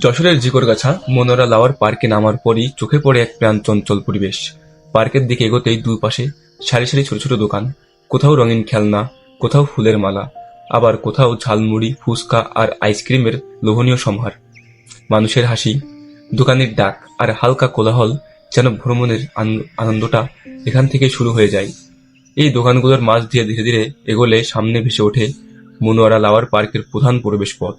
যশোরের জিকরগাছা মনোরা লাওয়ার পার্কে নামার পরই চোখে পড়ে এক প্রাণচঞ্চল পরিবেশ। পার্কের দিকে এগোতেই দুই পাশে সারি সারি ছোট ছোট দোকান, কোথাও রঙিন খেলনা, কোথাও ফুলের মালা, আবার কোথাও ঝালমুড়ি, ফুচকা আর আইসক্রিমের লোভনীয় সম্ভার। মানুষের হাসি, দোকানের ডাক আর হালকা কোলাহল যেন ভ্রমণের আনন্দটা এখান থেকে শুরু হয়ে যায়। এই দোকানগুলোর মাঝ দিয়ে ধীরে ধীরে এগোলে সামনে ভেসে ওঠে মনোয়ারা লাওয়ার পার্কের প্রধান প্রবেশ পথ।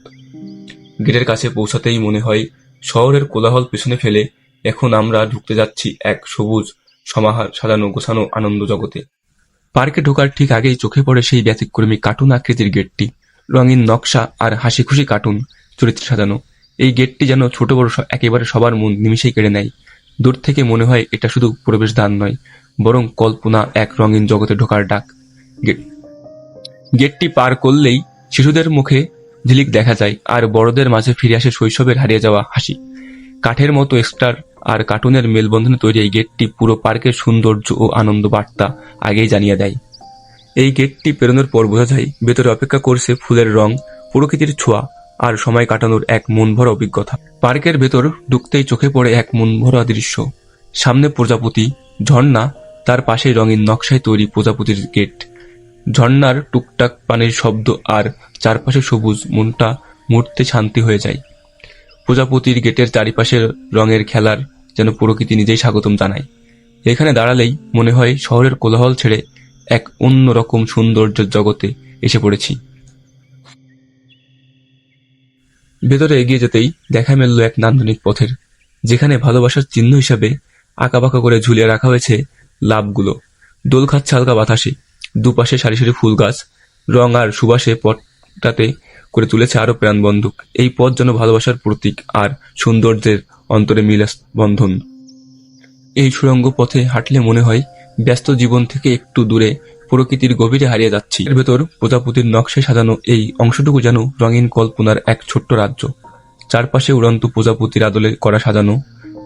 গেটের কাছে পৌঁছাতেই মনে হয় শহরের কোলাহল পেছনে ফেলে এখন আমরা ঢুকতে যাচ্ছি এক সবুজ সমাহার সাজানো গোছানো আনন্দ জগতে। পার্কে ঢোকার ঠিক আগেই চোখে পড়ে সেই ব্যতিক্রমী কার্টুন আকৃতির গেটটি। রঙিন নকশা আর হাসিখুশি কার্টুন চরিত্রে সাজানো এই গেটটি যেন ছোট বড় একেবারে সবার মন নিমিষেই কেড়ে নেয়। দূর থেকে মনে হয় এটা শুধু প্রবেশদ্বার নয়, বরং কল্পনা এক রঙিন জগতে ঢোকার ডাক। গেটটি পার করলেই শিশুদের মুখে ঝিলিক দেখা যায়, আর বড়দের মাঝে ফিরে আসে শৈশবের হারিয়ে যাওয়া হাসি। কাঠের মতো স্টার আর কার্টুনের মেলবন্ধনে তৈরি এই গেটটি পুরো পার্কের সৌন্দর্য ও আনন্দ বার্তা আগেই জানিয়ে দেয়। এই গেটটি পেরোনোর পর বোঝা যায় ভেতরে অপেক্ষা করছে ফুলের রং, প্রকৃতির ছোঁয়া আর সময় কাটানোর এক মনভরা অভিজ্ঞতা। পার্কের ভেতর ঢুকতেই চোখে পড়ে এক মনভরা দৃশ্য। সামনে প্রজাপতি, ঝর্ণা, তার পাশে রঙিন নকশায় তৈরি প্রজাপতির গেট, ঝর্ণার টুকটাক পানির শব্দ আর চারপাশে সবুজ, মনটা মুহূর্তে শান্তি হয়ে যায়। প্রজাপতির গেটের চারিপাশের রঙের খেলার যেন প্রকৃতি নিজেই স্বাগতম জানায়। এখানে দাঁড়ালেই মনে হয় শহরের কোলাহল ছেড়ে এক অন্যরকম সৌন্দর্যের জগতে এসে পড়েছি। ভেতরে এগিয়ে যেতেই দেখা মিলল এক নান্দনিক পথের, যেখানে ভালোবাসার চিহ্ন হিসাবে আঁকাবাঁকা করে ঝুলিয়ে রাখা হয়েছে লাভগুলো। দোল খাচ্ছে হালকা বাতাসে, দুপাশে সারি সারি ফুল গাছ, রং আর সুবাসে পথটাতে করে তুলেছে আরো প্রাণবন্ধক। এই পথ যেন ভালোবাসার প্রতীক আর সৌন্দর্যের অন্তরে মিলে বন্ধন। এই সুড়ঙ্গ পথে হাঁটলে মনে হয় ব্যস্ত জীবন থেকে একটু দূরে প্রকৃতির গভীরে হারিয়ে যাচ্ছি। এর ভেতর প্রজাপতির নকশায় সাজানো এই অংশটুকু যেন রঙিন কল্পনার এক ছোট্ট রাজ্য। চারপাশে উড়ন্ত প্রজাপতির আদলে করা সাজানো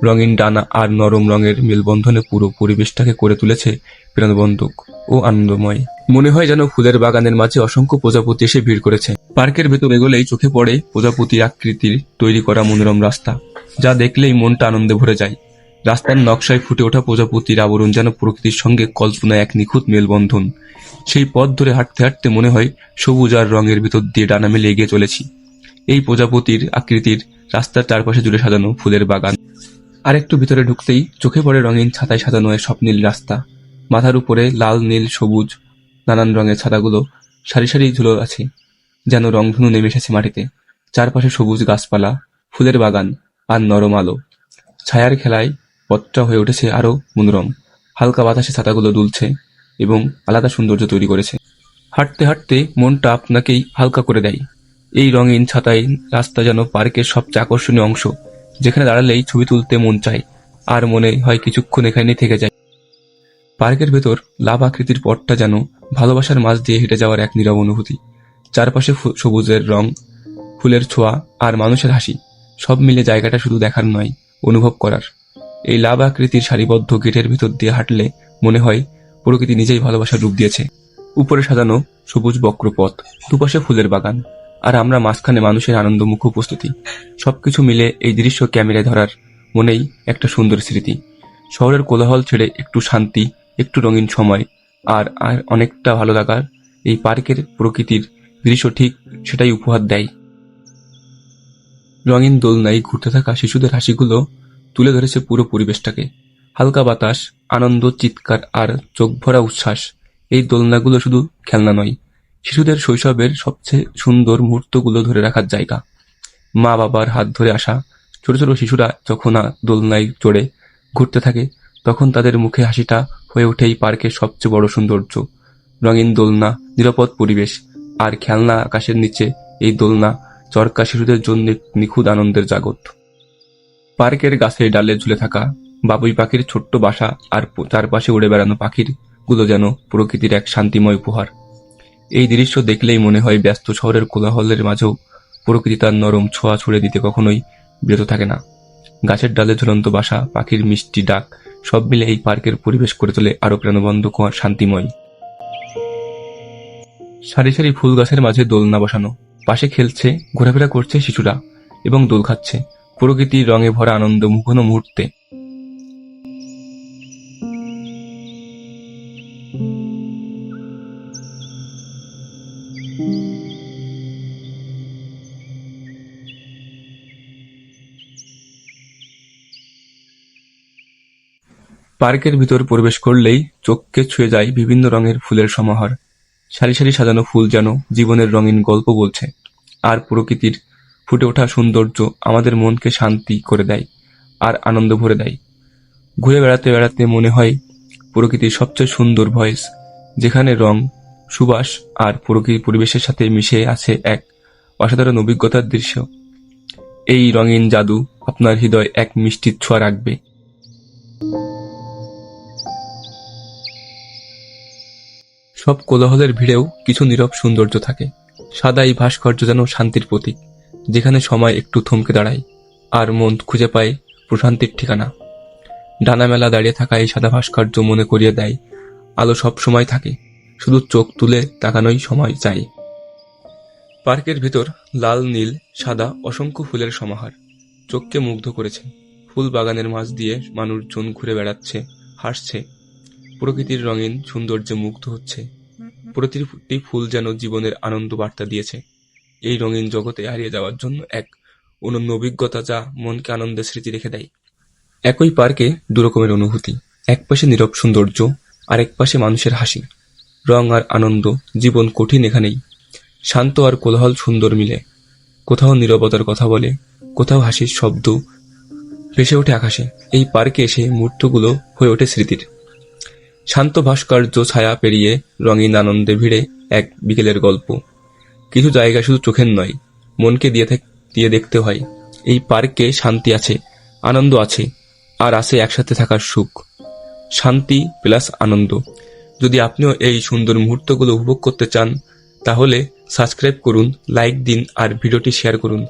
রঙিন ডানা আর নরম রঙের মেলবন্ধনে পুরো পরিবেশটাকে করে তুলেছে প্রাণবন্ধক ও আনন্দময়। মনে হয় যেন ফুলের বাগানের মাঝে অসংখ্য প্রজাপতি এসে ভিড় করেছে। পার্কের ভেতর এগোলেই চোখে পড়ে প্রজাপতির আকৃতির তৈরি করা মনোরম রাস্তা, যা দেখলেই মনটা আনন্দে ভরে যায়। রাস্তার নকশায় ফুটে ওঠা প্রজাপতির আবরণ যেন প্রকৃতির সঙ্গে কল্পনায় এক নিখুঁত মেলবন্ধন। সেই পথ ধরে হাঁটতে হাঁটতে মনে হয় সবুজ আর রঙের ভিতর দিয়ে ডানা মেলে এগিয়ে চলেছি। এই প্রজাপতির আকৃতির রাস্তার চারপাশে জুড়ে সাজানো ফুলের বাগান। আর একটু ভিতরে ঢুকতেই চোখে পড়ে রঙিন ছাতায় সাজানো এক স্বপ্নীল রাস্তা। মাথার উপরে লাল, নীল, সবুজ নানান রঙের ছাতাগুলো সারি সারি ঝুলো আছে, যেন রংধনু নেমে এসেছে মাটিতে। চারপাশে সবুজ গাছপালা, ফুলের বাগান আর নরম আলো। ছায়ার খেলায় পথটা হয়ে উঠেছে আরো মনোরম। হালকা বাতাসে ছাতাগুলো দুলছে এবং আলাদা সৌন্দর্য তৈরি করেছে। হাঁটতে হাঁটতে মনটা আপনাকেই হালকা করে দেয়। এই রঙিন ছাতায় রাস্তা যেন পার্কের সবচেয়ে আকর্ষণীয় অংশ, যেখানে দাঁড়ালেই ছবি তুলতে মন চায় আর মনে হয় কিছুক্ষণ এখানেই থেকে যায়। পার্কের ভেতর লাভ আকৃতির পথটা যেন ভালোবাসার মাঝ দিয়ে হেঁটে যাওয়ার এক নীরব অনুভূতি। চারপাশে সবুজের রং, ফুলের ছোঁয়া আর মানুষের হাসি, সব মিলে জায়গাটা শুধু দেখার নয়, অনুভব করার। এই লাভ আকৃতির সারিবদ্ধ গেটের ভিতর দিয়ে হাঁটলে মনে হয় প্রকৃতি নিজেই ভালোবাসার রূপ দিয়েছে। উপরে সাজানো সবুজ বক্রপথ, দুপাশে ফুলের বাগান, আর আমরা মাঝখানে মানুষের আনন্দমুখ উপস্থিতি। সবকিছু মিলে এই দৃশ্য ক্যামেরায় ধরার মনেই একটা সুন্দর স্মৃতি। শহরের কোলাহল ছেড়ে একটু শান্তি, একটু রঙিন সময় আর আর অনেকটা ভালো লাগার এই পার্কের প্রকৃতির দৃশ্য ঠিক সেটাই উপহার দেয়। রঙিন দোলনায় ঘুরতে থাকা শিশুদের হাসিগুলো তুলে ধরেছে পুরো পরিবেশটাকে। হালকা বাতাস, আনন্দ, চিৎকার আর চোখ ভরা উচ্ছ্বাস। এই দোলনাগুলো শুধু খেলনা নয়, শিশুদের শৈশবের সবচেয়ে সুন্দর মুহূর্তগুলো ধরে রাখার জায়গা। মা বাবার হাত ধরে আসা ছোট ছোট শিশুরা যখন দোলনায় চড়ে ঘুরতে থাকে, তখন তাদের মুখে হাসিটা হয়ে ওঠে এই পার্কের সবচেয়ে বড় সৌন্দর্য। রঙিন দোলনা, নিরাপদ পরিবেশ আর খেলনা আকাশের নিচে এই দোলনা চরকা শিশুদের জন্য নিখুঁত আনন্দের জাগত। পার্কের গাছে ডালে ঝুলে থাকা বাবুই পাখির ছোট্ট বাসা আর চারপাশে উড়ে বেড়ানো পাখির গুলো যেন প্রকৃতির এক শান্তিময় উপহার। এই দৃশ্য দেখলেই মনে হয় ব্যস্ত শহরের কোলাহলের মাঝেও প্রকৃতি তার নরম ছোঁয়া ছুড়ে দিতে কখনোই বিরত থাকে না। গাছের ডালে ঝুলন্ত বাসা, পাখির মিষ্টি ডাক, সব মিলে এই পার্কের পরিবেশ করে তোলে আরো প্রাণবন্ধক ও শান্তিময়। সারি সারি ফুল গাছের মাঝে দোলনা বসানো, পাশে খেলছে, ঘোরাফেরা করছে শিশুরা এবং দোল খাচ্ছে। প্রকৃতির রঙে ভরা আনন্দ মুখন মুহূর্তে। পার্কের ভিতর প্রবেশ করলেই চোখকে ছুঁয়ে যায় বিভিন্ন রঙের ফুলের সমাহার। সারি সারি সাজানো ফুল যেন জীবনের রঙিন গল্প বলছে। আর প্রকৃতির ফুটে ওঠা সৌন্দর্য আমাদের মনকে শান্তি করে দেয় আর আনন্দ ভরে দেয়। ঘুরে বেড়াতে বেড়াতে মনে হয় প্রকৃতির সবচেয়ে সুন্দর ভয়েস, যেখানে রং, সুবাস আর পরিবেশের সাথে মিশে আছে এক অসাধারণ অভিজ্ঞতার দৃশ্য। এই রঙিন জাদু আপনার হৃদয় এক মিষ্টি ছোঁয়া রাখবে। সব কোলাহলের ভিড়েও কিছু নীরব সৌন্দর্য থাকে। সাদা এই ভাস্কর্য যেন শান্তির প্রতীক, যেখানে সময় একটু থমকে দাঁড়ায় আর মন খুঁজে পায় প্রশান্তির ঠিকানা। ডানা মেলা দাঁড়িয়ে থাকা এই সাদা ভাস্কর্য মনে করিয়ে দেয় আলো সব সময় থাকে, শুধু চোখ তুলে তাকানোই সময় চাই। পার্কের ভিতর লাল, নীল, সাদা অসংখ্য ফুলের সমাহার চোখকে মুগ্ধ করেছে। ফুল বাগানের মাঝ দিয়ে মানুষজন ঘুরে বেড়াচ্ছে, হাসছে, প্রকৃতির রঙিন সৌন্দর্যে মুগ্ধ হচ্ছে। প্রতিটি ফুল যেন জীবনের আনন্দ বার্তা দিয়েছে এই রঙিন জগতে হারিয়ে যাওয়ার জন্য এক অনন্য অভিজ্ঞতা, যা মনকে আনন্দের স্মৃতি রেখে দেয়। একই পার্কে দুরকমের অনুভূতি, এক পাশে নীরব সৌন্দর্য, আরেক পাশে মানুষের হাসি, রং আর আনন্দ। জীবন কঠিন এখানেই, শান্ত আর কোলাহল সুন্দর মিলে। কোথাও নীরবতার কথা বলে, কোথাও হাসির শব্দ ভেসে ওঠে আকাশে। এই পার্কে এসে মুহূর্তগুলো হয়ে ওঠে স্মৃতির। শান্ত ভাস্কর্য ছায়া পেরিয়ে রঙিন আনন্দে ভিড়ে এক বিকেলের গল্প। কিছু জায়গা শুধু চোখের নয়, মনকে দিয়ে দেখতে হয়। এই পার্কে শান্তি আছে, আনন্দ আছে, আর আছে একসাথে থাকার সুখ। শান্তি প্লাস আনন্দ। যদি আপনিও এই সুন্দর মুহূর্তগুলো উপভোগ করতে চান, তাহলে সাবস্ক্রাইব করুন, লাইক দিন আর ভিডিওটি শেয়ার করুন।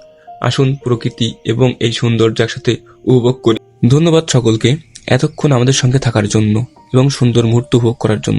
আসুন প্রকৃতি এবং এই সৌন্দর্য একসাথে উপভোগ করি। ধন্যবাদ সকলকে এতক্ষণ আমাদের সঙ্গে থাকার জন্য এবং সুন্দর মুহূর্ত উপভোগ করার জন্য।